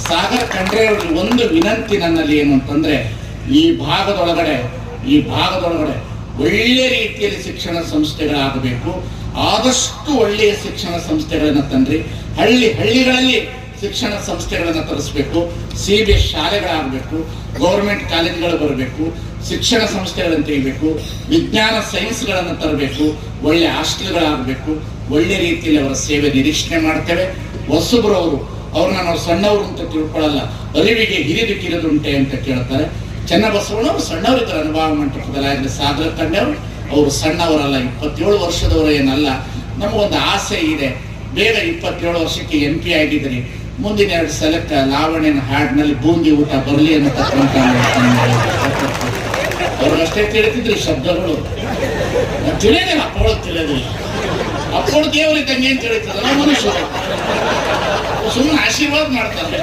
ಸಾಗರ್ ಖಂಡ್ರೆ ಅವರಿಗೆ ಒಂದು ವಿನಂತಿ ನನ್ನಲ್ಲಿ ಏನು ಅಂತಂದ್ರೆ, ಈ ಭಾಗದೊಳಗಡೆ ಒಳ್ಳೆ ರೀತಿಯಲ್ಲಿ ಶಿಕ್ಷಣ ಸಂಸ್ಥೆಗಳಾಗಬೇಕು. ಆದಷ್ಟು ಒಳ್ಳೆಯ ಶಿಕ್ಷಣ ಸಂಸ್ಥೆಗಳನ್ನ ತಂದ್ರಿ. ಹಳ್ಳಿಗಳಲ್ಲಿ ಶಿಕ್ಷಣ ಸಂಸ್ಥೆಗಳನ್ನು ತರಿಸ್ಬೇಕು. CBS ಶಾಲೆಗಳಾಗಬೇಕು, ಗೌರ್ಮೆಂಟ್ ಕಾಲೇಜುಗಳು ಬರಬೇಕು, ಶಿಕ್ಷಣ ಸಂಸ್ಥೆಗಳನ್ನು ತೆಗಿಬೇಕು, ವಿಜ್ಞಾನ ಸೈನ್ಸ್ಗಳನ್ನು ತರಬೇಕು, ಒಳ್ಳೆ ಹಾಸ್ಟೆಲ್ಗಳಾಗಬೇಕು. ಒಳ್ಳೆ ರೀತಿಯಲ್ಲಿ ಅವರ ಸೇವೆ ನಿರೀಕ್ಷಣೆ ಮಾಡ್ತೇವೆ. ಹೊಸಬ್ರು ಅವ್ರನ್ನ ನಾವು ಸಣ್ಣವರು ಅಂತ ತಿಳ್ಕೊಳ್ಳಲ್ಲ, ಅರಿವಿಗೆ ಹಿರಿದುಂಟೆ ಅಂತ ಕೇಳ್ತಾರೆ. ಚನ್ನಬಸವಣ್ಣವರು ಸಣ್ಣವರಿದ್ದಾರೆ ಅನುಭವ ಮಂಟಪದಲ್ಲಿ. ಸಾಗರ ಕಂಡವರು ಅವರು ಸಣ್ಣವರಲ್ಲ, 27 ವರ್ಷದವರು ಏನಲ್ಲ. ನಮಗೊಂದು ಆಸೆ ಇದೆ, ಬೇಗ 27 ವರ್ಷಕ್ಕೆ MP ಆಗಿದ್ರಿ, ಮುಂದಿನ 2 ಸಲಕ್ಕೆ ಲಾವಣ್ಯನ ಹಾಡಿನಲ್ಲಿ ಬೂಂದಿ ಊಟ ಬರಲಿ ಅಂತ ಅವ್ರಿಗಷ್ಟೇ ತಿಳಿತಿದ್ರಿ ಶಬ್ದಗಳು. ತಿಳಿಯೋದಿಲ್ಲ, ಅಪ್ಪಳು ತಿಳಿಯೋದಿಲ್ಲ. ಅಪ್ಪಳು ದೇವರಿದ್ದಂಗೆ ಏನ್ ತಿಳಿತದಲ್ಲ, ಮನುಷ್ಯರು ಸುಮ್ಮನೆ ಆಶೀರ್ವಾದ ಮಾಡ್ತಾರೆ.